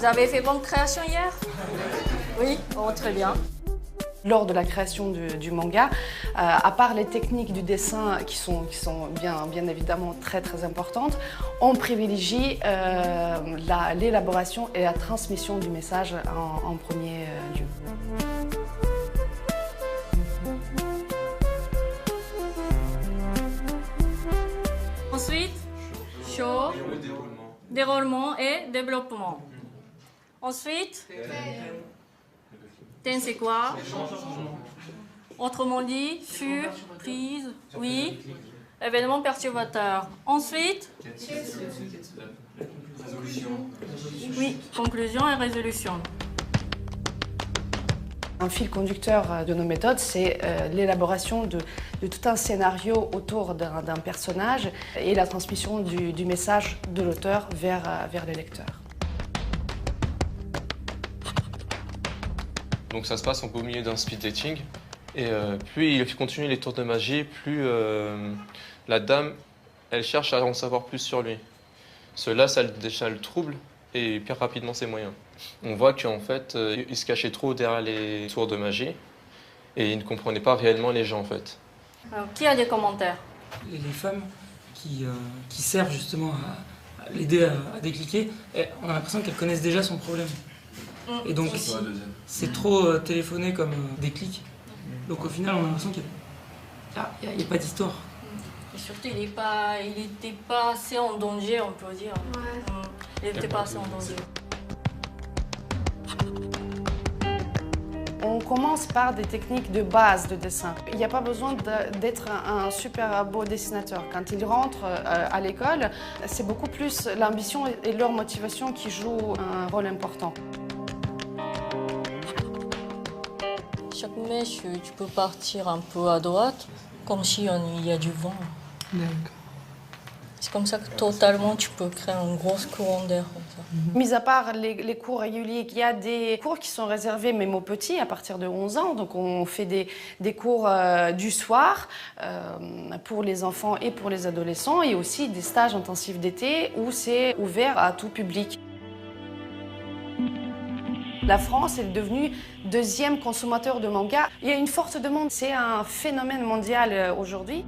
Vous avez fait bonne création hier? Oui, oh, très bien. Lors de la création du manga, à part les techniques du dessin qui sont bien évidemment très importantes, on privilégie l'élaboration et la transmission du message en premier lieu. Ensuite, show, déroulement et développement. Ensuite, ten c'est quoi? Autrement dit, surprise, oui, événement perturbateur. Ensuite, oui, conclusion et résolution. Un fil conducteur de nos méthodes, c'est l'élaboration de tout un scénario autour d'un personnage et la transmission du message de l'auteur vers les lecteurs. Donc ça se passe en beau milieu d'un speed dating. Et plus il continue les tours de magie, plus la dame, elle cherche à en savoir plus sur lui. Cela, ça le trouble et il perd rapidement ses moyens. On voit qu'en fait, il se cachait trop derrière les tours de magie et il ne comprenait pas réellement les gens en fait. Alors, qui a des commentaires? Les femmes qui servent justement à l'aider à décliquer, on a l'impression qu'elles connaissent déjà son problème. Et donc c'est trop téléphoné comme déclic. Donc au final, on a l'impression qu'il n'y a pas d'histoire. Et surtout, il n'était pas assez en danger, on peut dire. Ouais. Il n'était pas assez en danger. On commence par des techniques de base de dessin. Il n'y a pas besoin d'être un super beau dessinateur. Quand ils rentrent à l'école, c'est beaucoup plus l'ambition et leur motivation qui jouent un rôle important. Chaque mèche, tu peux partir un peu à droite, comme s'il y a du vent. D'accord. C'est comme ça que totalement tu peux créer un gros courant d'air comme ça. Mis à part les cours réguliers, il y a des cours qui sont réservés même aux petits à partir de 11 ans. Donc on fait des cours du soir pour les enfants et pour les adolescents et aussi des stages intensifs d'été où c'est ouvert à tout public. La France est devenue deuxième consommateur de manga. Il y a une forte demande, c'est un phénomène mondial aujourd'hui.